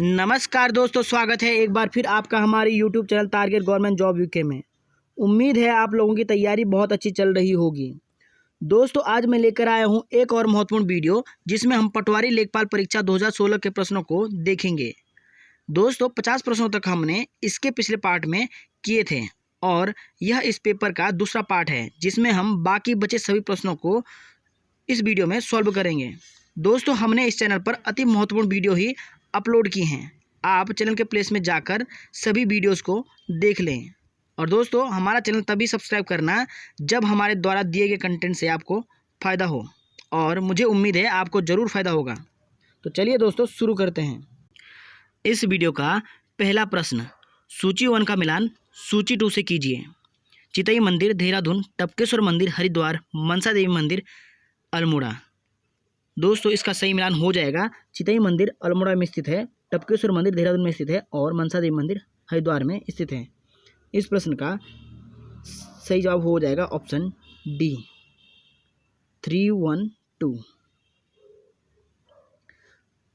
नमस्कार दोस्तों, स्वागत है एक बार फिर आपका हमारे YouTube channel target government job UK में। उम्मीद है आप लोगों की तैयारी बहुत अच्छी चल रही होगी। दोस्तों, आज मैं लेकर आया हूं एक और महत्वपूर्ण वीडियो जिसमें हम पटवारी लेखपाल परीक्षा 2016 के प्रश्नों को देखेंगे। दोस्तों, 50 प्रश्नों तक हमने इसके पिछले पार्ट में किए थे और यह इस पेपर का दूसरा पार्ट है जिसमें हम बाकी बचे सभी प्रश्नों को इस वीडियो में सॉल्व करेंगे। दोस्तों, हमने इस चैनल पर अति महत्वपूर्ण वीडियो ही अपलोड की हैं। आप चैनल के प्लेस में जाकर सभी वीडियोस को देख लें। और दोस्तों, हमारा चैनल तभी सब्सक्राइब करना जब हमारे द्वारा दिए गए कंटेंट से आपको फ़ायदा हो, और मुझे उम्मीद है आपको ज़रूर फ़ायदा होगा। तो चलिए दोस्तों, शुरू करते हैं। इस वीडियो का पहला प्रश्न, सूची 1 का मिलान सूची 2 से कीजिए। चितई मंदिर देहरादून, टपकेश्वर मंदिर हरिद्वार, मनसा देवी मंदिर अल्मोड़ा। दोस्तों, इसका सही मिलान हो जाएगा। चितई मंदिर अल्मोड़ा में स्थित है, टपकेश्वर मंदिर देहरादून में स्थित है और मनसा देवी मंदिर हरिद्वार में स्थित है। इस प्रश्न का सही जवाब हो जाएगा ऑप्शन डी 312।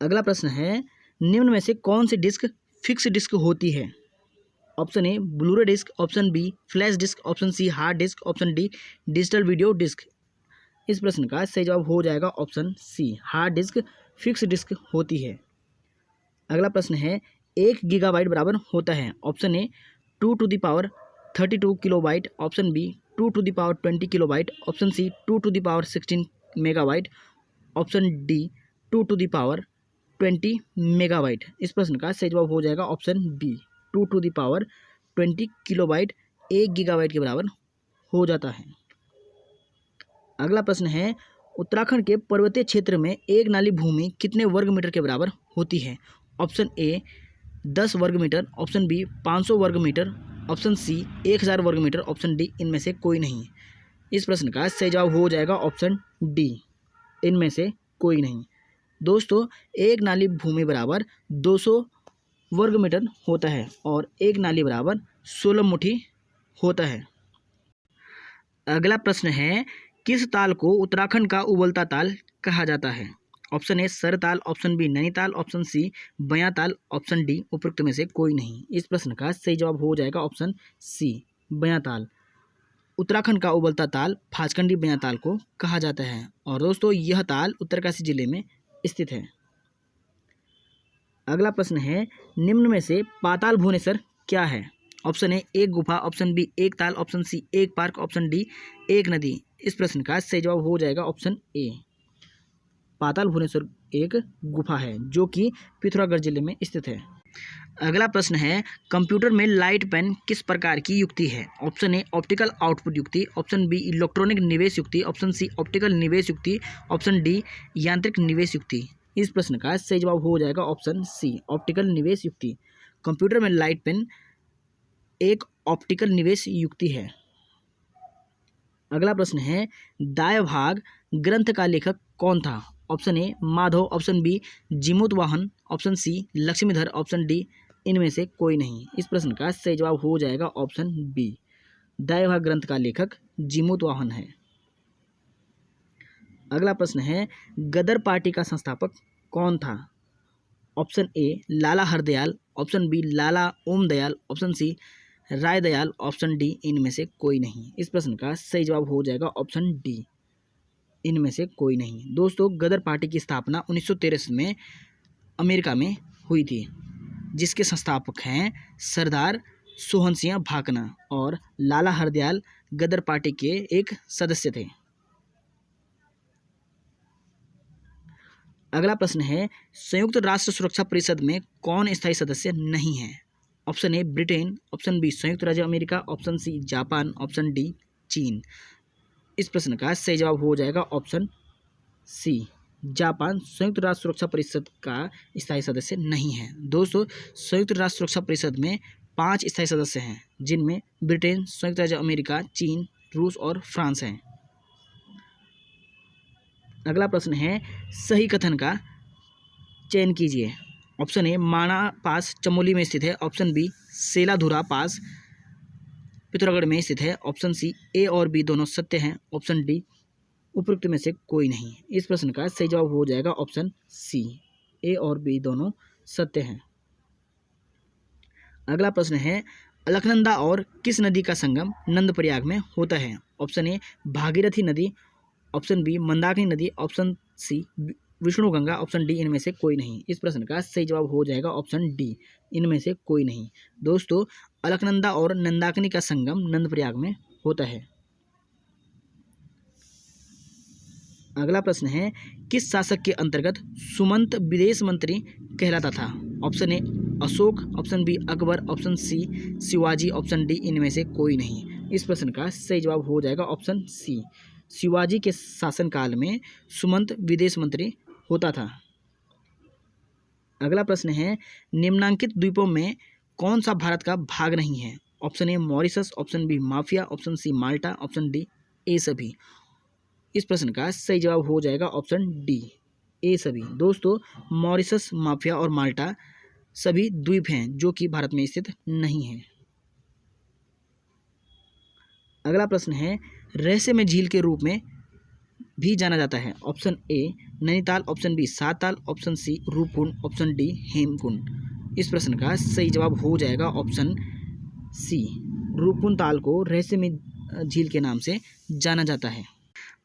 अगला प्रश्न है, निम्न में से कौन सी डिस्क फिक्स डिस्क होती है? Option A Blu-ray disk, option B flash disk, option C hard disk, option D digital video disk. इस प्रश्न का सही जवाब हो जाएगा option C, hard disk fixed disk होती है। अगला प्रश्न है, 1 गीगाबाइट बराबर होता है? Option A 2 to the power 32 kilobyte, option B 2 to the power 20 kilobyte, option C 2 to the power 16 megabyte, option D 2 to the power 20 megabyte. इस प्रश्न का सही जवाब हो जाएगा option B, 2 to the power 20 kilobyte 1 gigabyte के बराबर हो जाता है। अगला प्रश्न है, उत्तराखंड के पर्वतीय क्षेत्र में एक नाली भूमि कितने वर्ग मीटर के बराबर होती है? ऑप्शन ए 10 वर्ग मीटर, ऑप्शन बी 500 वर्ग मीटर, ऑप्शन सी 1000 वर्ग मीटर, ऑप्शन डी इनमें से कोई नहीं। इस प्रश्न का सही जवाब हो जाएगा ऑप्शन डी, इनमें से कोई नहीं। दोस्तों, एक नाली भूमि बराबर 200 वर्ग मीटर होता है और एक नाली बराबर 16 मुट्ठी होता है। अगला प्रश्न है, किस ताल को उत्तराखंड का उबलता ताल कहा जाता है? Option A Sartal, option B Nainital, option C Bayatal, option D उपरोक्त में से कोई नहीं। इस प्रश्न का सही जवाब हो जाएगा ऑप्शन सी, बयाताल। उत्तराखंड का उबलता ताल फाचकंडी बयाताल को कहा जाता है और दोस्तों, यह ताल उत्तरकाशी जिले में स्थित है। अगला प्रश्न है, निम्न में से पाताल भुवनेश्वर क्या है? ऑप्शन ए एक गुफा, ऑप्शन बी एक ताल, ऑप्शन सी एक पार्क, ऑप्शन डी एक नदी। इस प्रश्न का सही जवाब हो जाएगा ऑप्शन ए, पाताल भुवनेश्वर एक गुफा है जो कि पिथौरागढ़ जिले में स्थित है। अगला प्रश्न है, कंप्यूटर में लाइट पेन किस प्रकार की युक्ति है? ऑप्शन ए ऑप्टिकल आउटपुट युक्ति, ऑप्शन बी इलेक्ट्रॉनिक निवेश युक्ति, ऑप्शन सी ऑप्टिकल निवेश युक्ति, ऑप्शन डी यांत्रिक निवेश युक्ति। इस प्रश्न का सही जवाब हो जाएगा ऑप्शन सी, ऑप्टिकल निवेश युक्ति। कंप्यूटर में लाइट पेन एक ऑप्टिकल निवेश युक्ति है। अगला प्रश्न है, दाय भाग ग्रंथ का लेखक कौन था? Option A Madhav, option B Jimuta Vahana, option C Lakshmidhar, option D इनमें से कोई नहीं। इस प्रश्न का सही जवाब हो जाएगा ऑप्शन बी, दाय भाग ग्रंथ का लेखक जीमूत वाहन है। अगला प्रश्न है, गदर पार्टी का संस्थापक कौन था? Option A Lala Hardayal, option B Lala Om Dayal, option C Rai Dayal, option D इनमें से कोई नहीं। इस प्रश्न का सही जवाब हो जाएगा ऑप्शन डी, इनमें से कोई नहीं। दोस्तों, गदर पार्टी की स्थापना 1913 में अमेरिका में हुई थी, जिसके संस्थापक हैं सरदार सोहन सिंह भाकना और लाला हरदयाल गदर पार्टी के एक सदस्य थे। अगला प्रश्न है, संयुक्त राष्ट्र सुरक्षा परिषद में कौन स्थायी सदस्य नहीं है? Option A Britain, option B संयुक्त राज्य America, option C Japan, option D चीन। इस प्रश्न का सही जवाब हो जाएगा ऑप्शन सी, जापान संयुक्त राष्ट्र सुरक्षा परिषद का स्थायी सदस्य नहीं है। दोस्तों, संयुक्त राष्ट्र सुरक्षा परिषद में 5 स्थायी सदस्य हैं, जिनमें ब्रिटेन, संयुक्त राज्य अमेरिका, चीन, रूस और फ्रांस हैं। अगला प्रश्न है, सही कथन का चयन कीजिए। ऑप्शन ए माणा पास चमोली में स्थित है, ऑप्शन बी सेलाधुरा पास पिथौरागढ़ में स्थित है, ऑप्शन सी ए और बी दोनों सत्य हैं, ऑप्शन डी उपरोक्त में से कोई नहीं। इस प्रश्न का सही जवाब हो जाएगा ऑप्शन सी, ए और बी दोनों सत्य हैं। अगला प्रश्न है अलकनंदा और किस नदी का संगम नंदप्रयाग में होता है? ऑप्शन ए भागीरथी नदी, ऑप्शन बी मंदाकिनी नदी, option C Vishnuganga, option D इनमें से कोई नहीं। इस प्रश्न का सही जवाब हो जाएगा ऑप्शन डी, इनमें से कोई नहीं। दोस्तों अलकनंदा और मंदाकिनी का संगम नंदप्रयाग में होता है। अगला प्रश्न है किस शासक के अंतर्गत सुमंत विदेश मंत्री कहलाता था? Option A Ashok, option B Akbar, option C Shivaji, option D इनमें से कोई नहीं। इस प्रश्न का सही जवाब हो जाएगा ऑप्शन सी, शिवाजी के शासनकाल में सुमंत विदेश मंत्री होता था। अगला प्रश्न है निम्नांकित द्वीपों में कौन सा भारत का भाग नहीं है? Option A Mauritius, option B Mafia, option C Malta, option D ए सभी। इस प्रश्न का सही जवाब हो जाएगा ऑप्शन डी, ए सभी। दोस्तों मॉरिशस, माफिया और माल्टा सभी द्वीप हैं जो कि भारत में स्थित नहीं है। अगला प्रश्न है रहस्यमय झील के रूप में भी जाना जाता है? Option A Nainital, option B Sattal, option C Roopkund, option D Hemkund. इस प्रश्न का सही जवाब हो जाएगा ऑप्शन सी, रूपकुंड ताल को रहस्यमय झील के नाम से जाना जाता है।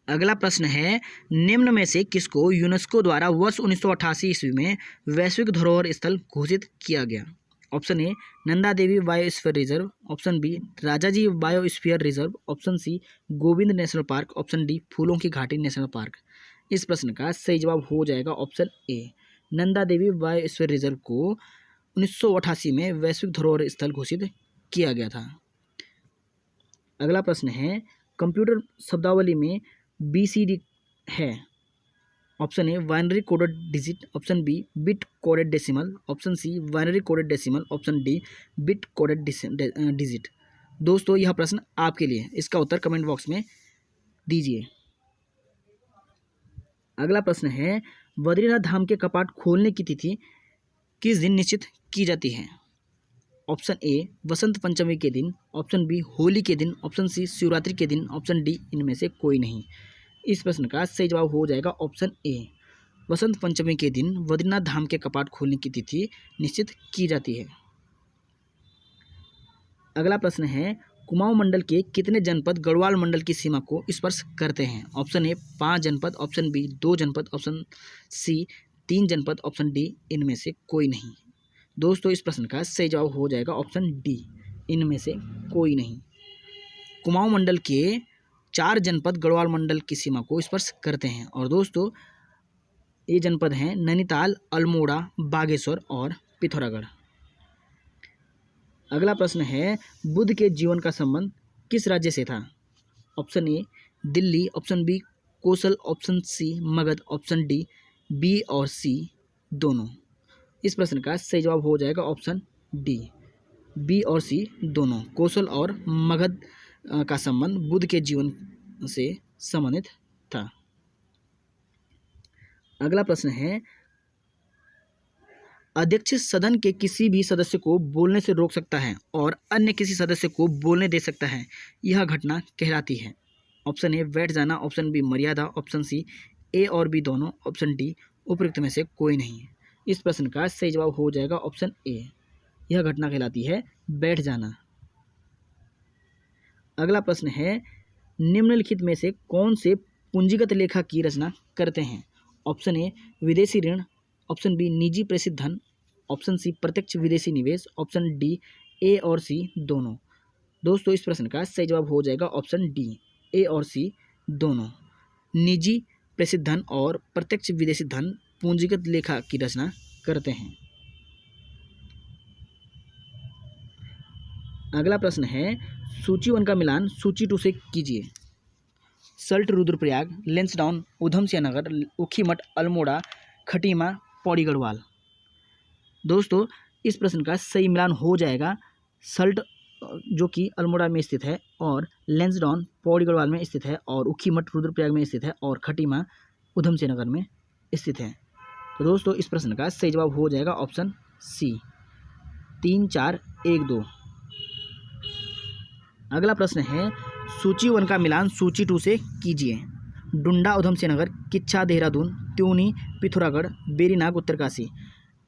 अगला प्रश्न है निम्न में से किसको यूनेस्को द्वारा वर्ष 1988 ईस्वी में वैश्विक धरोहर स्थल घोषित किया गया? Option A Nanda Devi biosphere reserve, option B Rajaji biosphere reserve, option C Govind national park, option D फूलों की घाटी नेशनल पार्क। इस प्रश्न का सही जवाब हो जाएगा option A, Nanda Devi biosphere reserve को 1988 में वैश्विक धरोहर स्थल घोषित किया गया था। अगला प्रश्न है कंप्यूटर शब्दावली में BCD है? Option A binary coded digit, option B bit coded decimal, option C binary coded decimal, option D bit coded digit. दोस्तों यह प्रश्न आपके लिए, इसका उत्तर कमेंट बॉक्स में दीजिए। अगला प्रश्न है बद्रीनाथ धाम के कपाट खोलने की तिथि किस दिन निश्चित की जाती है? ऑप्शन ए वसंत पंचमी के दिन, ऑप्शन बी होली के दिन, ऑप्शन सी शिवरात्रि के दिन, ऑप्शन डी इनमें से कोई नहीं। इस प्रश्न का सही जवाब हो जाएगा ऑप्शन ए, वसंत पंचमी के दिन बद्रीनाथ धाम के कपाट खोलने की तिथि निश्चित की जाती है। अगला प्रश्न है कुमाऊं मंडल के कितने जनपद गढ़वाल मंडल की सीमा को स्पर्श करते हैं? ऑप्शन ए 5 जनपद, ऑप्शन बी 2 जनपद, ऑप्शन सी 3 जनपद, ऑप्शन डी इनमें से कोई नहीं। दोस्तों इस प्रश्न का सही जवाब हो जाएगा ऑप्शन डी, इनमें से कोई नहीं। कुमाऊं मंडल के 4 जनपद गढ़वाल मंडल की सीमा को स्पर्श करते हैं और दोस्तों ये जनपद हैं नैनीताल, अल्मोड़ा, बागेश्वर और पिथौरागढ़। अगला प्रश्न है बुद्ध के जीवन का संबंध किस राज्य से था? Option A Delhi, option B Kaushal, option C Magadh, option D B और सी दोनों। इस प्रश्न का सही जवाब हो जाएगा ऑप्शन डी, बी और सी दोनों। कौशल और मगध का संबंध बुद्ध के जीवन से संबंधित था। अगला प्रश्न है अध्यक्ष सदन के किसी भी सदस्य को बोलने से रोक सकता है और अन्य किसी सदस्य को बोलने दे सकता है, यह घटना कहलाती है? ऑप्शन ए बैठ जाना, ऑप्शन बी मर्यादा, ऑप्शन सी ए और बी दोनों, ऑप्शन डी उपयुक्त में से कोई नहीं। इस प्रश्न का सही जवाब हो जाएगा ऑप्शन ए, यह घटना कहलाती है बैठ जाना। अगला प्रश्न है निम्नलिखित में से कौन से पूंजीगत लेखा की रचना करते हैं? ऑप्शन ए विदेशी ऋण, ऑप्शन बी निजी प्रेषित धन, ऑप्शन सी प्रत्यक्ष विदेशी निवेश, ऑप्शन डी ए और सी दोनों। दोस्तों इस प्रश्न का सही जवाब हो जाएगा ऑप्शन डी, ए और सी दोनों। निजी प्रेषित धन और प्रत्यक्ष विदेशी धन पूंजीगत लेखा की रचना करते हैं। अगला प्रश्न है सूची 1 का मिलान सूची 2 से कीजिए। सल्ट रुद्रप्रयाग, लेंसडाउन, उधमसिंह नगर, ऊखीमठ, अल्मोड़ा, खटीमा, पौड़ी गढ़वाल। दोस्तों इस प्रश्न का सही मिलान हो जाएगा सल्ट जो कि अल्मोड़ा में स्थित है और लेंसडाउन पौड़ी गढ़वाल में स्थित है और ऊखीमठ रुद्रप्रयाग में स्थित है और खटीमा उधमसिंह नगर में स्थित है। तो दोस्तों इस प्रश्न का सही जवाब हो जाएगा ऑप्शन सी, 3, 4, 1, 2। अगला प्रश्न है सूची 1 का मिलान सूची 2 से कीजिए। डुंडा उधमसिंह नगर, किच्छा देहरादून, त्यूनी पिथौरागढ़, बेरीनाग उत्तरकाशी।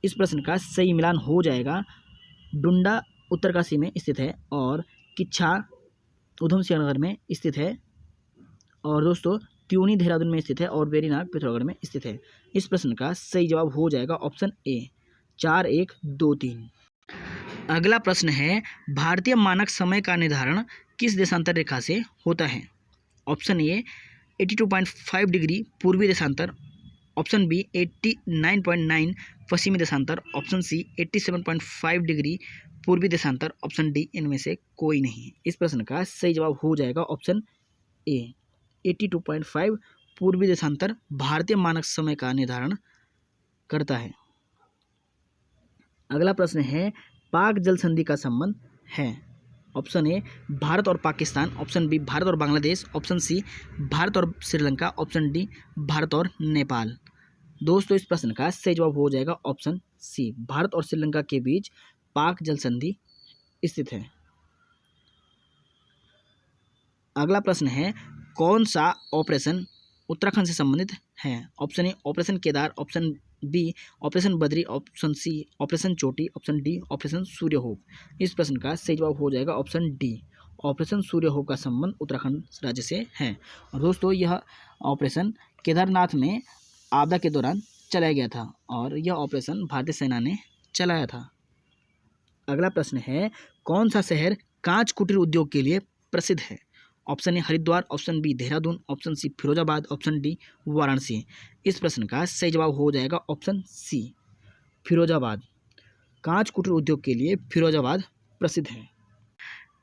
इस प्रश्न का सही मिलान हो जाएगा डुंडा उत्तरकाशी में स्थित है, और किच्छा उधमसिंह नगर में स्थित है, और दोस्तों त्यूनी देहरादून में स्थित है, और वेरीनाग पिथौरागढ़ में स्थित है। इस प्रश्न का सही जवाब हो जाएगा ऑप्शन ए 4, 1, 2, 3। अगला प्रश्न है भारतीय मानक समय का निर्धारण किस देशांतर रेखा से होता है? ऑप्शन ए 82.5 डिग्री पूर्वी देशांतर, ऑप्शन बी 89.9 पश्चिमी देशांतर, ऑप्शन सी 87.5 डिग्री पूर्वी देशांतर, ऑप्शन डी इनमें से कोई नहीं। इस प्रश्न का सही जवाब हो जाएगा ऑप्शन ए 82.5 पूर्वी देशांतर भारतीय मानक समय का निर्धारण करता है। अगला प्रश्न है पाक जल संधि का संबंध है। ऑप्शन ए भारत और पाकिस्तान, ऑप्शन बी भारत और बांग्लादेश, ऑप्शन सी भारत और श्रीलंका, ऑप्शन डी भारत और नेपाल। दोस्तों इस प्रश्न का सही जवाब हो जाएगा ऑप्शन सी, भारत और श्रीलंका के बीच पाक जल संधि स्थित है। अगला प्रश्न है कौन सा ऑपरेशन उत्तराखंड से संबंधित है? Option A operation Kedar, option B operation Badri, option C operation Choti, option D operation Surya Hope. इस प्रश्न का सही जवाब हो जाएगा ऑप्शन डी, ऑपरेशन सूर्यहोप का संबंध उत्तराखंड राज्य से है। और दोस्तों यह ऑपरेशन केदारनाथ में आपदा के दौरान चलाया गया था, और यह ऑपरेशन भारतीय सेना ने चलाया था। अगला प्रश्न है कौन सा शहर कांच कुटीर उद्योग के लिए प्रसिद्ध है? Option A Haridwar, option B Dehradun, option C Firozabad, option D Varanasi. इस प्रश्न का सही जवाब हो जाएगा ऑप्शन सी फिरोजाबाद। कांच कुटीर उद्योग के लिए फिरोजाबाद प्रसिद्ध है।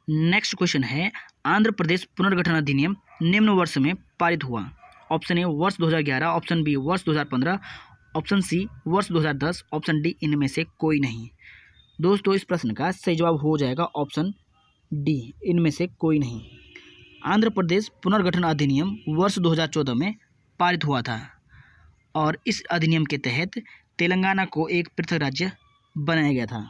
नेक्स्ट क्वेश्चन है आंध्र प्रदेश पुनर्गठन अधिनियम निम्न वर्ष में पारित हुआ। ऑप्शन ए वर्ष 2011, ऑप्शन बी वर्ष 2015, ऑप्शन सी वर्ष 2010, ऑप्शन डी इनमें से कोई नहीं। दोस्तों इस प्रश्न का सही जवाब हो जाएगा ऑप्शन डी, इनमें से कोई नहीं। आंध्र प्रदेश पुनर्गठन अधिनियम वर्ष 2014 में पारित हुआ था, और इस अधिनियम के तहत तेलंगाना को एक पृथक राज्य बनाया गया था।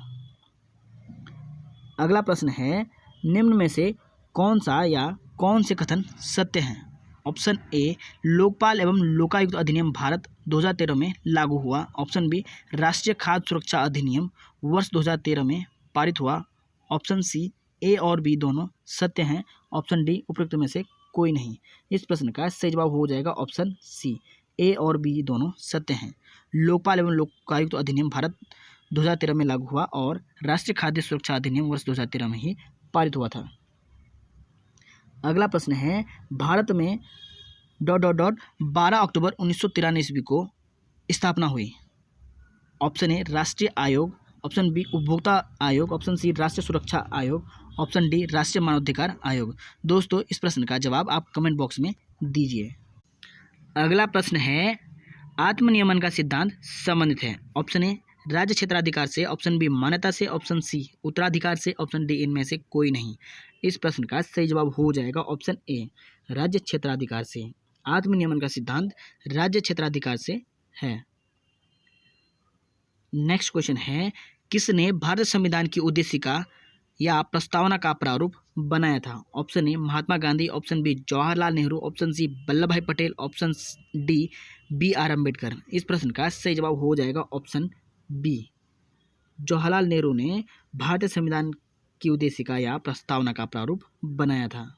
अगला प्रश्न है निम्न में से कौन सा या कौन से कथन सत्य हैं? ऑप्शन ए लोकपाल एवं लोकायुक्त अधिनियम भारत 2013 में लागू हुआ, ऑप्शन बी राष्ट्रीय खाद्य सुरक्षा अधिनियम वर्ष 2013 में पारित हुआ, ऑप्शन सी ए और बी दोनों सत्य हैं, ऑप्शन डी उपरोक्त में से कोई नहीं। इस प्रश्न का सही जवाब हो जाएगा ऑप्शन सी, ए और बी दोनों सत्य हैं। लोकपाल एवं लोकायुक्त अधिनियम भारत 2013 में लागू हुआ, और राष्ट्रीय खाद्य सुरक्षा अधिनियम वर्ष 2013 में ही पारित हुआ था। अगला प्रश्न है भारत में ... 12 अक्टूबर 1993 ईस्वी को स्थापना हुई। ऑप्शन ए राष्ट्रीय आयोग, ऑप्शन बी उपभोक्ता आयोग, ऑप्शन सी राष्ट्रीय सुरक्षा आयोग, ऑप्शन डी राष्ट्रीय मानवाधिकार आयोग। दोस्तों इस प्रश्न का जवाब आप कमेंट बॉक्स में दीजिए। अगला प्रश्न है आत्मनियमन का सिद्धांत संबंधित है। ऑप्शन ए राज्य क्षेत्राधिकार से, ऑप्शन बी मान्यता से, ऑप्शन सी उत्तराधिकार से, ऑप्शन डी इनमें से कोई नहीं। इस प्रश्न का सही जवाब हो जाएगा ऑप्शन ए राज्य क्षेत्राधिकार से। आत्मनियमन का सिद्धांत राज्य क्षेत्राधिकार से है। नेक्स्ट क्वेश्चन है किसने भारत संविधान की उद्देशिका या प्रस्तावना का प्रारूप बनाया था? Option A Mahatma Gandhi, option B Jawaharlal Nehru, option C Vallabh Bhai Patel, option D BR Ambedkar. इस प्रश्न का सही जवाब हो जाएगा ऑप्शन बी, जवाहरलाल नेहरू ने भारतीय संविधान की उद्देशिका या प्रस्तावना का प्रारूप बनाया था।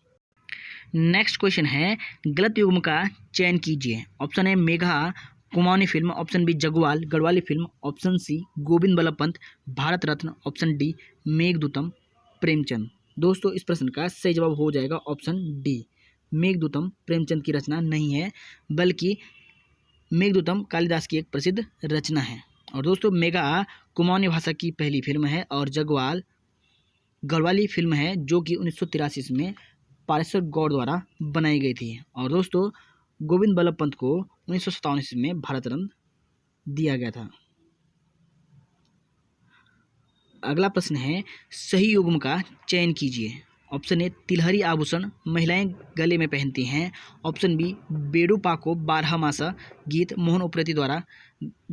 नेक्स्ट क्वेश्चन है गलत युग्म का चयन कीजिए। Option A Megha Kumaoni film, option B Jagwal Garhwali film, option C Govind Ballabh Pant Bharat Ratna, option D Meghdootam Premchand. दोस्तों इस प्रश्न का सही जवाब हो जाएगा ऑप्शन डी, मेघदूतम प्रेमचंद की रचना नहीं है, बल्कि मेघदूतम कालिदास की एक प्रसिद्ध रचना है। और दोस्तों मेघा कुमाऊनी भाषा की पहली फिल्म है, और जगवाल गढ़वाली फिल्म है जो कि 1983 में पारेश्वर गौड़ द्वारा बनाई गई थी। और दोस्तों गोविंद बल्लभ पंत को 1957 में भारत रत्न दिया गया था। अगला प्रश्न है सही युग्म का चयन कीजिए। ऑप्शन ए तिलहरी आभूषण महिलाएं गले में पहनती हैं, ऑप्शन बी बेडू पाको 12 मासा गीत मोहन उप्रेती द्वारा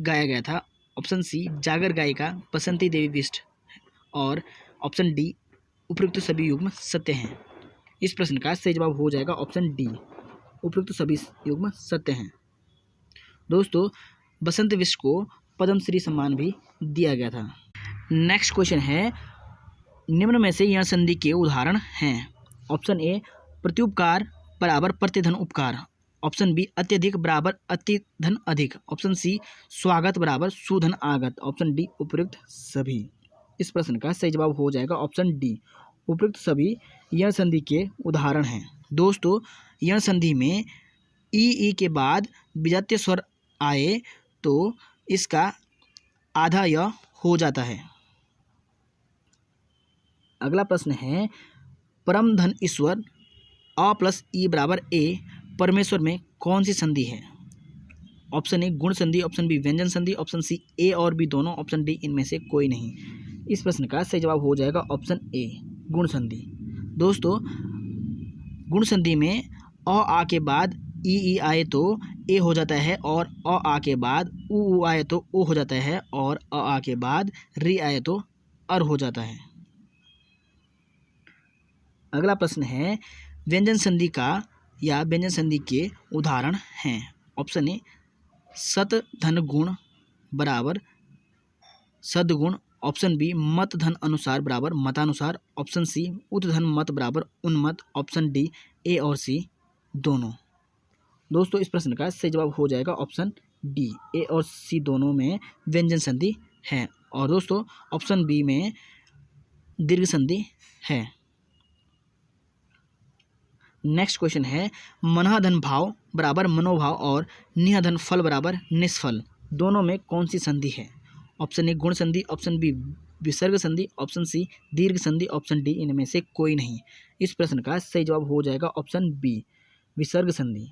गाया गया था, ऑप्शन सी जागर गायिका बसंती देवी बिष्ट, और ऑप्शन डी उपयुक्त सभी युग्म सत्य हैं। इस प्रश्न का सही जवाब हो जाएगा ऑप्शन डी, उपयुक्त सभी युग्म सत्य हैं। दोस्तों बसंत बिष्ट को पद्मश्री सम्मान भी दिया गया था। नेक्स्ट क्वेश्चन है निम्न में से यह संधि के उदाहरण हैं। ऑप्शन ए प्रत्युपकार बराबर प्रतिधन उपकार, ऑप्शन बी अत्यधिक बराबर अतिधन अधिक, ऑप्शन सी स्वागत बराबर सुधन आगत, ऑप्शन डी उपयुक्त सभी। इस प्रश्न का सही जवाब हो जाएगा ऑप्शन डी उपयुक्त सभी यह संधि के उदाहरण हैं। दोस्तों यह संधि में ई के बाद विजातीय स्वर आए तो इसका आधा य हो जाता है। अगला प्रश्न है परम धन ईश्वर अ प्लस ई बराबर ए परमेश्वर में कौन सी संधि है? ऑप्शन ए गुण संधि, ऑप्शन बी व्यंजन संधि, ऑप्शन सी ए और बी दोनों, ऑप्शन डी इनमें से कोई नहीं। इस प्रश्न का सही जवाब हो जाएगा ऑप्शन ए गुण संधि। दोस्तों गुण संधि में आ के बाद ई आए तो ए हो जाता है, और आ के बाद उ आए तो ओ हो जाता है, और आ के बाद री आए तो अर हो जाता है। अगला प्रश्न है व्यंजन संधि का या व्यंजन संधि के उदाहरण हैं। ऑप्शन ए सत धन गुण बराबर सदगुण, ऑप्शन बी मत धन अनुसार बराबर मतानुसार, ऑप्शन सी उत धन मत बराबर उन्मत, ऑप्शन डी ए और सी दोनों। दोस्तों इस प्रश्न का सही जवाब हो जाएगा ऑप्शन डी ए और सी दोनों में व्यंजन संधि है, और दोस्तों ऑप्शन बी में दीर्घ संधि है। नेक्स्ट क्वेश्चन है मनःधन भाव बराबर मनोभाव और निःधन फल बराबर निष्फल दोनों में कौन सी संधि है? ऑप्शन ए गुण संधि, ऑप्शन बी विसर्ग संधि, ऑप्शन सी दीर्घ संधि, ऑप्शन डी इनमें से कोई नहीं। इस प्रश्न का सही जवाब हो जाएगा ऑप्शन बी विसर्ग संधि।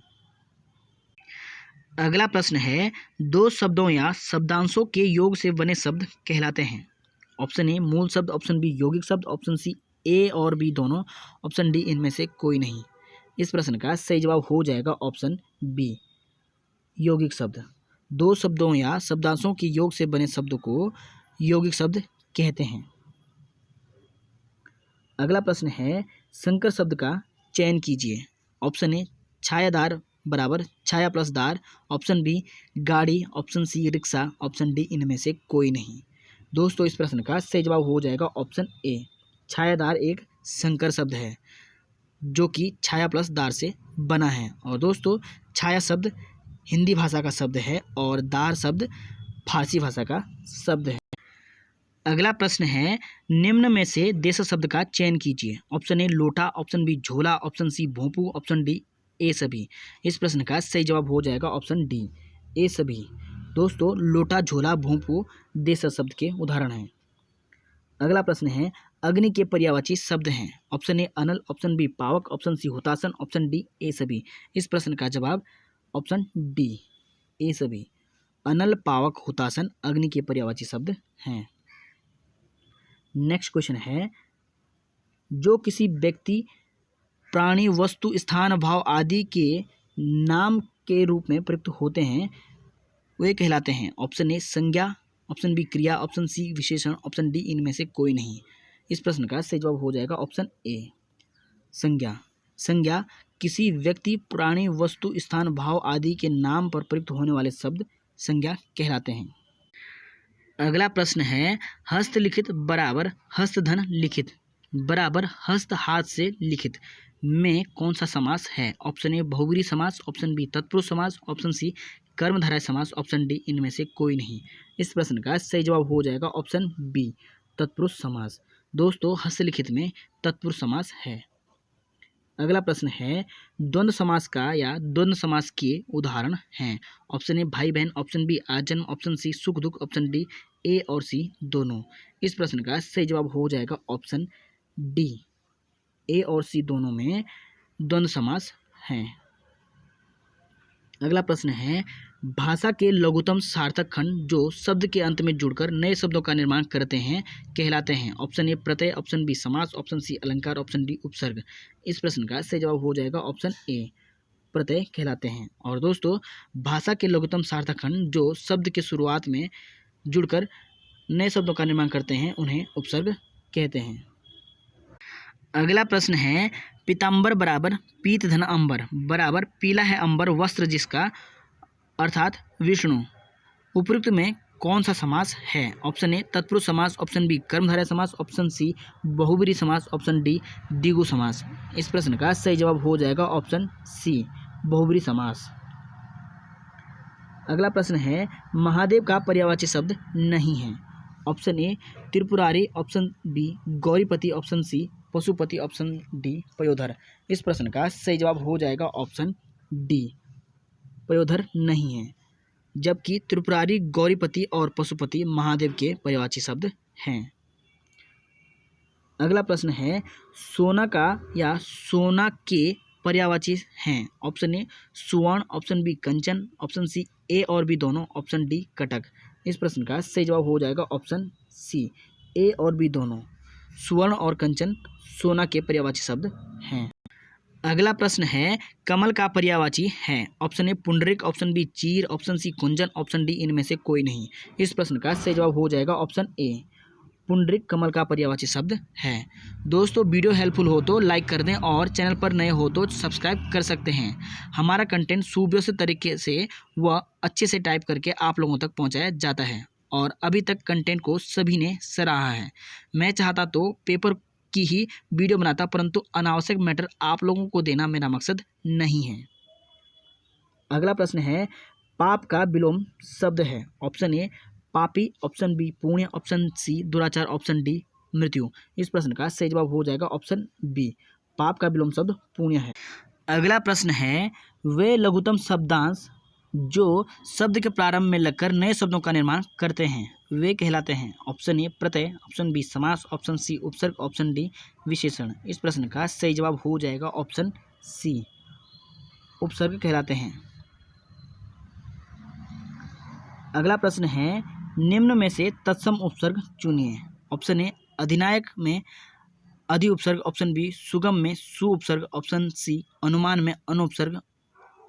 अगला प्रश्न है दो शब्दों या शब्दांशों के योग से बने शब्द कहलाते हैं। ऑप्शन ए मूल शब्द, ऑप्शन बी यौगिक शब्द, ऑप्शन सी ए और बी दोनों, ऑप्शन डी इनमें से कोई नहीं। इस प्रश्न का सही जवाब हो जाएगा ऑप्शन बी यौगिक शब्द। दो शब्दों या शब्दांशों के योग से बने शब्द को यौगिक शब्द कहते हैं। अगला प्रश्न है संकर शब्द का चयन कीजिए। ऑप्शन ए छायादार बराबर छाया प्लस दार, ऑप्शन बी गाड़ी, option C rickshaw, option D इनमें से कोई नहीं। दोस्तों इस प्रश्न का सही जवाब हो जाएगा ऑप्शन ए छायादार एक संकर शब्द है जो कि छाया प्लस दार से बना है, और दोस्तों छाया शब्द हिंदी भाषा का शब्द है और दार शब्द फारसी भाषा का शब्द है। अगला प्रश्न है निम्न में से देश शब्द का चयन कीजिए। ऑप्शन ए लोटा, ऑप्शन बी झोला, ऑप्शन सी भोंपू, ऑप्शन डी ए सभी। इस प्रश्न का सही जवाब हो जाएगा ऑप्शन डी ए सभी। दोस्तों लोटा, झोला, भोंपू देश शब्द के उदाहरण हैं। अगला प्रश्न है अग्नि के पर्यायवाची शब्द हैं। ऑप्शन ए अनल, ऑप्शन बी पावक, ऑप्शन सी हुतासन, ऑप्शन डी ए सभी। इस प्रश्न का जवाब ऑप्शन डी ए सभी। अनल, पावक, हुतासन अग्नि के पर्यायवाची शब्द हैं। नेक्स्ट क्वेश्चन है जो किसी व्यक्ति, प्राणी, वस्तु, स्थान, भाव आदि के नाम के रूप में प्रयुक्त होते हैं वे कहलाते हैं। ऑप्शन ए संज्ञा, ऑप्शन बी क्रिया, ऑप्शन सी विशेषण, ऑप्शन डी इनमें से कोई नहीं। इस प्रश्न का सही जवाब हो जाएगा ऑप्शन ए संज्ञा। संज्ञा किसी व्यक्ति, प्राणी, वस्तु, स्थान, भाव आदि के नाम पर प्रयुक्त होने वाले शब्द संज्ञा कहलाते हैं। अगला प्रश्न है हस्तलिखित बराबर हस्तधन लिखित बराबर हस्त हाथ से लिखित में कौन सा समास है? ऑप्शन ए बहुब्रीहि समास, ऑप्शन बी तत्पुरुष समास, ऑप्शन सी कर्मधारय समास, ऑप्शन डी इनमें से कोई नहीं। इस प्रश्न का सही जवाब हो जाएगा ऑप्शन बी तत्पुरुष समास। दोस्तों हस्तलिखित में तत्पुरुष समास है। अगला प्रश्न है द्वंद्व समास का या द्वंद्व समास के उदाहरण हैं। ऑप्शन ए भाई बहन, ऑप्शन बी आजन्म, ऑप्शन सी सुख दुख, ऑप्शन डी ए और सी दोनों। इस प्रश्न का सही जवाब हो जाएगा ऑप्शन डी ए और सी दोनों में द्वंद्व समास हैं। अगला प्रश्न है भाषा के लघुत्तम सार्थक खंड जो शब्द के अंत में जुड़कर नए शब्दों का निर्माण करते हैं कहलाते हैं। ऑप्शन ए प्रत्यय, ऑप्शन बी समास, ऑप्शन सी अलंकार, ऑप्शन डी उपसर्ग। इस प्रश्न का सही जवाब हो जाएगा ऑप्शन ए प्रत्यय कहलाते हैं। और दोस्तों भाषा के लघुत्तम सार्थक खंड जो शब्द के शुरुआत में जुड़कर नए शब्दों का निर्माण करते हैं उन्हें उपसर्ग कहते हैं। अगला प्रश्न है पीताम्बर बराबर पीत धन अंबर बराबर पीला है अंबर वस्त्र जिसका अर्थात विष्णु। उपयुक्त में कौन सा समास है? ऑप्शन ए तत्पुरुष समास, ऑप्शन बी कर्मधारय समास, ऑप्शन सी बहुब्रीहि समास, ऑप्शन डी द्विगु समास। इस प्रश्न का सही जवाब हो जाएगा ऑप्शन सी बहुब्रीहि समास। अगला प्रश्न है महादेव का पर्यायवाची शब्द नहीं है। ऑप्शन ए त्रिपुरारी, ऑप्शन बी गौरीपति, ऑप्शन सी पशुपति, ऑप्शन डी पयोधर। इस प्रश्न का सही जवाब हो जाएगा ऑप्शन डी पयोधर नहीं है, जबकि त्रिपुरारी, गौरीपति और पशुपति महादेव के पर्यायवाची शब्द हैं। अगला प्रश्न है सोना का या सोना के पर्यायवाची हैं। ऑप्शन ए सुवर्ण, ऑप्शन बी कंचन, ऑप्शन सी ए और बी दोनों, ऑप्शन डी कटक। इस प्रश्न का सही जवाब हो जाएगा ऑप्शन सी ए और बी दोनों। सुवर्ण और कंचन सोना के पर्यायवाची शब्द हैं। अगला प्रश्न है कमल का पर्यायवाची है। ऑप्शन ए पुंडरीक, ऑप्शन बी चीर, ऑप्शन सी कुंजन, ऑप्शन डी इनमें से कोई नहीं। इस प्रश्न का सही जवाब हो जाएगा ऑप्शन ए पुंडरीक कमल का पर्यायवाची शब्द है। दोस्तों वीडियो हेल्पफुल हो तो लाइक कर दें और चैनल पर नए हो तो सब्सक्राइब कर सकते हैं। हमारा कंटेंट सुव्यवस्थित तरीके से व अच्छे से टाइप करके आप लोगों तक पहुंचाया जाता है और अभी तक कंटेंट को सभी ने सराहा है। मैं चाहता तो पेपर की ही वीडियो बनाता, परंतु अनावश्यक मैटर आप लोगों को देना मेरा मकसद नहीं है। अगला प्रश्न है पाप का विलोम शब्द है। ऑप्शन ए पापी, ऑप्शन बी पुण्य, ऑप्शन सी दुराचार, ऑप्शन डी मृत्यु। इस प्रश्न का सही जवाब हो जाएगा ऑप्शन बी पाप का विलोम शब्द पुण्य है। अगला प्रश्न है वे लघुत्तम शब्दांश जो शब्द के प्रारंभ में लगकर नए शब्दों का निर्माण करते हैं वे कहलाते हैं। ऑप्शन ए प्रत्यय, ऑप्शन बी समास, ऑप्शन सी उपसर्ग, ऑप्शन डी विशेषण। इस प्रश्न का सही जवाब हो जाएगा ऑप्शन सी उपसर्ग कहलाते हैं। अगला प्रश्न है निम्न में से तत्सम उपसर्ग चुनिए। ऑप्शन ए अधिनायक में अधि उपसर्ग, ऑप्शन बी सुगम में सु उपसर्ग, ऑप्शन सी अनुमान में अनुपसर्ग,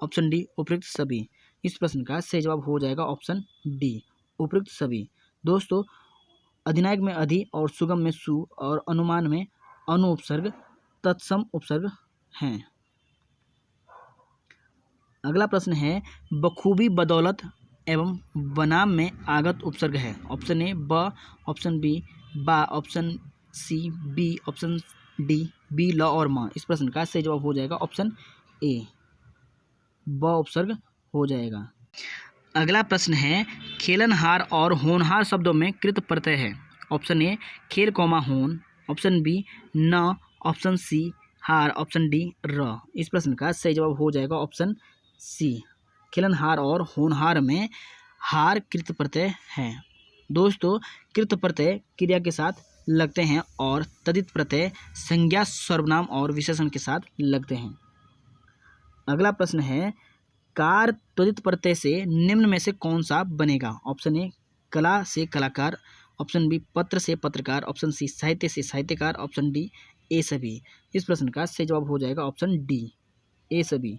ऑप्शन डी उपयुक्त सभी। इस प्रश्न का सही जवाब हो जाएगा ऑप्शन डी उपयुक्त सभी। दोस्तों अधिनायक में अधि और सुगम में सु और अनुमान में अनु उपसर्ग तत्सम उपसर्ग हैं। अगला प्रश्न है बखूबी, बदौलत एवं बनाम में आगत उपसर्ग है। ऑप्शन ए ब, ऑप्शन बी बा, ऑप्शन सी बी, ऑप्शन डी बी, ल और म। इस प्रश्न का सही जवाब हो जाएगा ऑप्शन ए ब उपसर्ग हो जाएगा। अगला प्रश्न है खेलनहार और होनहार शब्दों में कृत प्रत्यय है। ऑप्शन ए खेल कौमा होन, ऑप्शन बी न, ऑप्शन सी हार, ऑप्शन डी र। इस प्रश्न का सही जवाब हो जाएगा ऑप्शन सी खेलनहार और होनहार में हार कृत प्रत्यय है। दोस्तों कृत प्रत्यय क्रिया के साथ लगते हैं और तदित प्रत्यय संज्ञा, सर्वनाम और विशेषण के साथ लगते हैं। अगला प्रश्न है कार त्वरित प्रत्यय से निम्न में से कौन सा बनेगा। ऑप्शन ए कला से कलाकार, ऑप्शन बी पत्र से पत्रकार, ऑप्शन सी साहित्य से साहित्यकार, ऑप्शन डी ए सभी। इस प्रश्न का सही जवाब हो जाएगा ऑप्शन डी ए सभी।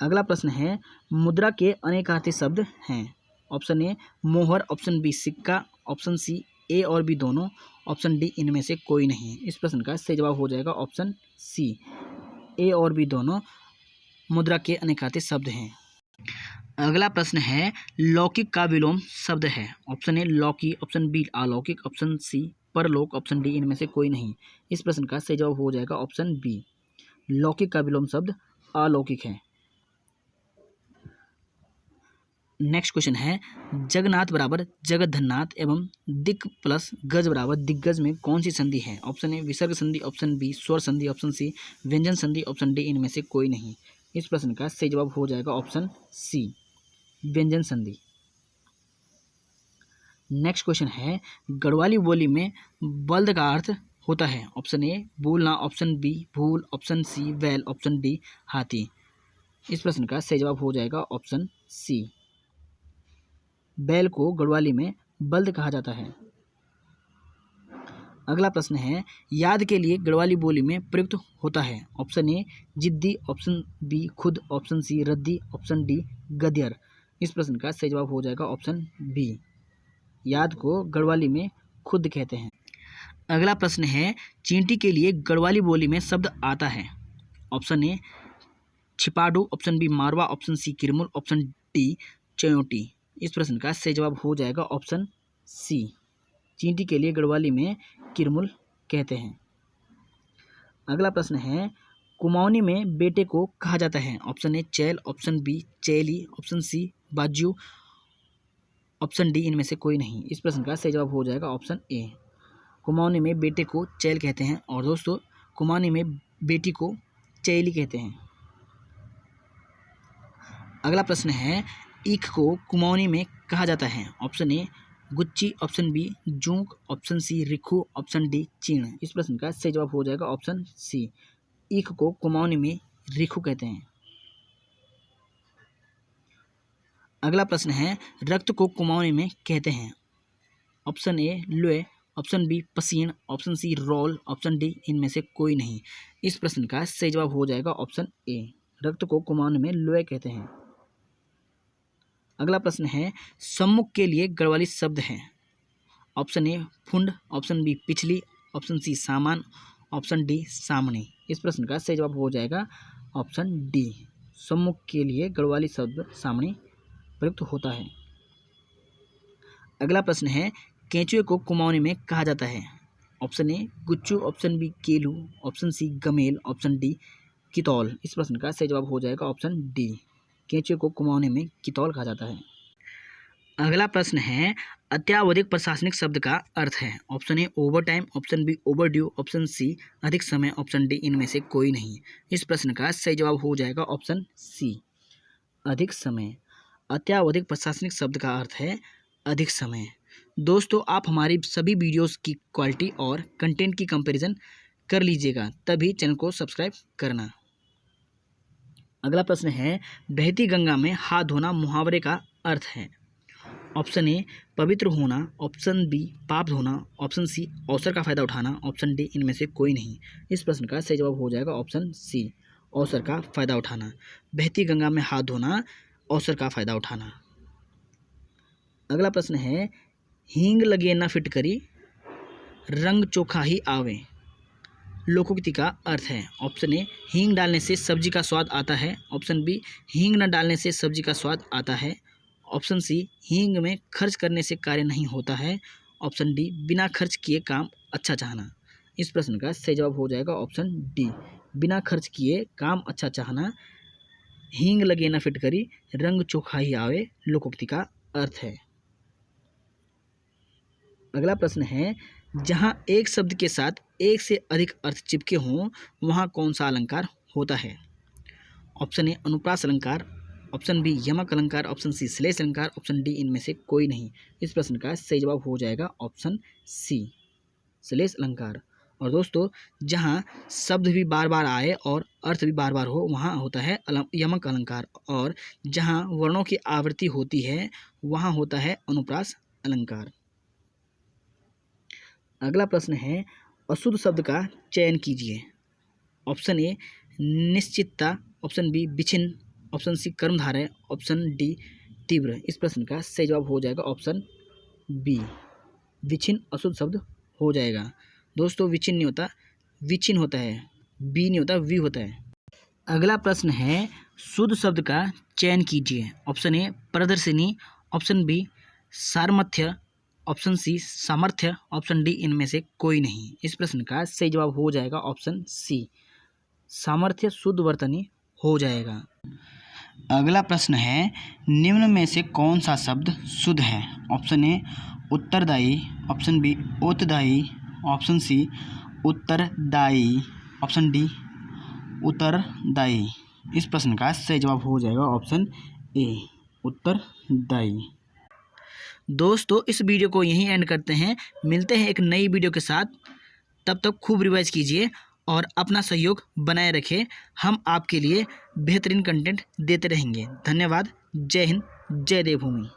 अगला प्रश्न है मुद्रा के अनेकार्थी शब्द हैं। ऑप्शन ए मोहर, ऑप्शन बी सिक्का, ऑप्शन सी ए और बी दोनों, ऑप्शन डी इनमें से कोई नहीं। इस प्रश्न का सही जवाब हो जाएगा ऑप्शन सी ए और बी दोनों मुद्रा के अनेकार्थी शब्द हैं। अगला प्रश्न है लौकिक का विलोम शब्द है। ऑप्शन ए लौकी, ऑप्शन बी अलौकिक, ऑप्शन सी परलोक, ऑप्शन डी इनमें से कोई नहीं। इस प्रश्न का सही जवाब हो जाएगा ऑप्शन बी लौकिक का विलोम शब्द अलौकिक है। नेक्स्ट क्वेश्चन है जगन्नाथ बराबर जगद्धन्नाथ एवं दिक् प्लस गज बराबर दिग्गज में कौन सी संधि है। ऑप्शन ए विसर्ग संधि, ऑप्शन बी स्वर संधि, ऑप्शन सी व्यंजन संधि, ऑप्शन डी इनमें से कोई नहीं। इस प्रश्न का सही जवाब हो जाएगा ऑप्शन सी व्यंजन संधि। नेक्स्ट क्वेश्चन है गढ़वाली बोली में बल्द का अर्थ होता है। ऑप्शन ए बोलना, ऑप्शन बी भूल, ऑप्शन सी बैल, ऑप्शन डी हाथी। इस प्रश्न का सही जवाब हो जाएगा ऑप्शन सी बैल को गढ़वाली में बल्द कहा जाता है। अगला प्रश्न है याद के लिए गढ़वाली बोली में प्रयुक्त होता है। ऑप्शन ए जिद्दी, ऑप्शन बी खुद, ऑप्शन सी रद्दी, ऑप्शन डी गद्यर। इस प्रश्न का सही जवाब हो जाएगा ऑप्शन बी याद को गढ़वाली में खुद कहते हैं। अगला प्रश्न है चींटी के लिए गढ़वाली बोली में शब्द आता है। ऑप्शन ए छिपाडू, ऑप्शन बी मारवा, ऑप्शन सी किरमुल, ऑप्शन डी च्योंटी। इस प्रश्न का सही जवाब हो जाएगा ऑप्शन सी। चींटी के लिए गढ़वाली में किरमुल कहते हैं। अगला प्रश्न है, कुमाऊनी में बेटे को कहा जाता है। ऑप्शन ए चैल, ऑप्शन बी चैली, ऑप्शन सी बाजू, ऑप्शन डी इनमें से कोई नहीं। इस प्रश्न का सही जवाब हो जाएगा ऑप्शन ए। कुमाऊनी में बेटे को चैल कहते हैं और दोस्तों कुमाऊनी में बेटी को चैली कहते हैं। अगला प्रश्न है, ईख को कुमाऊनी में कहा जाता है। ऑप्शन ए गुच्ची, ऑप्शन बी जूंक, ऑप्शन सी रिखू, ऑप्शन डी चीण। इस प्रश्न का सही जवाब हो जाएगा ऑप्शन सी। ईख को कुमाऊनी में रिखू कहते हैं। अगला प्रश्न है, रक्त को कुमाऊनी में कहते हैं। ऑप्शन ए लोए, ऑप्शन बी पसीण, ऑप्शन सी रोल, ऑप्शन डी इनमें से कोई नहीं। इस प्रश्न का सही जवाब हो जाएगा ऑप्शन ए। रक्त को कुमाऊनी में लोए कहते हैं। अगला प्रश्न है, सम्मुख के लिए गढ़वाली शब्द है। ऑप्शन ए फुंड, ऑप्शन बी पिछली, ऑप्शन सी सामान, ऑप्शन डी सामने। इस प्रश्न का सही जवाब हो जाएगा ऑप्शन डी। सम्मुख के लिए गढ़वाली शब्द सामने प्रयुक्त होता है। अगला प्रश्न है, केंचुए को कुमाऊनी में कहा जाता है। ऑप्शन ए गुच्चू, ऑप्शन बी केलू, ऑप्शन सी गमेल, ऑप्शन डी कितौल। इस प्रश्न का सही जवाब हो जाएगा ऑप्शन डी। केंचुए को कुमाऊनी में कितौल कहा जाता है। अगला प्रश्न है, अत्यावधिक प्रशासनिक शब्द का अर्थ है। Option A over time, option B overdue, option C अधिक समय, ऑप्शन डी इनमें से कोई नहीं। इस प्रश्न का सही जवाब हो जाएगा ऑप्शन सी अधिक समय। अत्यावधिक प्रशासनिक शब्द का अर्थ है अधिक समय। दोस्तों आप हमारी सभी वीडियोस की क्वालिटी और कंटेंट की कंपैरिजन कर लीजिएगा, तभी चैनल को सब्सक्राइब करना। अगला प्रश्न है, बहती गंगा में हाथ धोना मुहावरे का अर्थ है। ऑप्शन ए पवित्र होना, ऑप्शन बी पाप धोना, ऑप्शन सी अवसर का फायदा उठाना, ऑप्शन डी इनमें से कोई नहीं। इस प्रश्न का सही जवाब हो जाएगा ऑप्शन सी अवसर का फायदा उठाना। बहती गंगा में हाथ धोना, अवसर का फायदा उठाना। अगला प्रश्न है, हींग लगे न फिटकरी, रंग चोखा ही आवे। लोकोक्ति का अर्थ है। ऑप्शन ए हींग डालने से सब्जी का स्वाद आता है, ऑप्शन बी हींग न डालने से सब्जी का स्वाद आता है, ऑप्शन सी हींग में खर्च करने से कार्य नहीं होता है, ऑप्शन डी बिना खर्च किए काम अच्छा चाहना। इस प्रश्न का सही जवाब हो जाएगा ऑप्शन डी बिना खर्च किए काम अच्छा चाहना। हींग लगे न फिटकरी, रंग चोखा ही आवे लोकोक्ति का अर्थ है। अगला प्रश्न है, जहाँ एक शब्द के साथ एक से अधिक अर्थ चिपके हों वहाँ कौन सा अलंकार होता है। ऑप्शन ए अनुप्रास अलंकार, ऑप्शन बी यमक अलंकार, ऑप्शन सी श्लेष अलंकार, ऑप्शन डी इनमें से कोई नहीं। इस प्रश्न का सही जवाब हो जाएगा ऑप्शन सी श्लेष अलंकार। और दोस्तों जहाँ शब्द भी बार बार आए और अर्थ भी बार बार हो वहाँ होता है यमक अलंकार, और जहाँ वर्णों की आवृत्ति होती है वहाँ होता है अनुप्रास अलंकार। अगला प्रश्न है, अशुद्ध शब्द का चयन कीजिए। ऑप्शन ए निश्चितता, ऑप्शन बी विच्छिन्न, ऑप्शन सी कर्मधारय, ऑप्शन डी तीव्र। इस प्रश्न का सही जवाब हो जाएगा ऑप्शन बी विच्छिन्न अशुद्ध शब्द हो जाएगा। दोस्तों विच्छिन्न नहीं होता, विच्छिन्न होता है, बी नहीं होता वी होता है। अगला प्रश्न है, शुद्ध शब्द का चयन कीजिए। ऑप्शन ए प्रदर्शनी, ऑप्शन बी सामर्थ्य, ऑप्शन सी सामर्थ्य, ऑप्शन डी इनमें से कोई नहीं। इस प्रश्न का सही जवाब हो जाएगा ऑप्शन सी सामर्थ्य शुद्ध वर्तनी हो जाएगा। अगला प्रश्न है, निम्न में से कौन सा शब्द शुद्ध है। ऑप्शन ए उत्तरदायी, ऑप्शन बी उत्तरदायी, ऑप्शन सी उत्तरदायी, ऑप्शन डी उत्तरदायी। इस प्रश्न का सही जवाब हो जाएगा ऑप्शन ए उत्तरदायी। दोस्तों इस वीडियो को यहीं एंड करते हैं, मिलते हैं एक नई वीडियो के साथ। तब तक खूब रिवाइज कीजिए और अपना सहयोग बनाए रखें। हम आपके लिए बेहतरीन कंटेंट देते रहेंगे। धन्यवाद। जय हिंद, जय देवभूमि।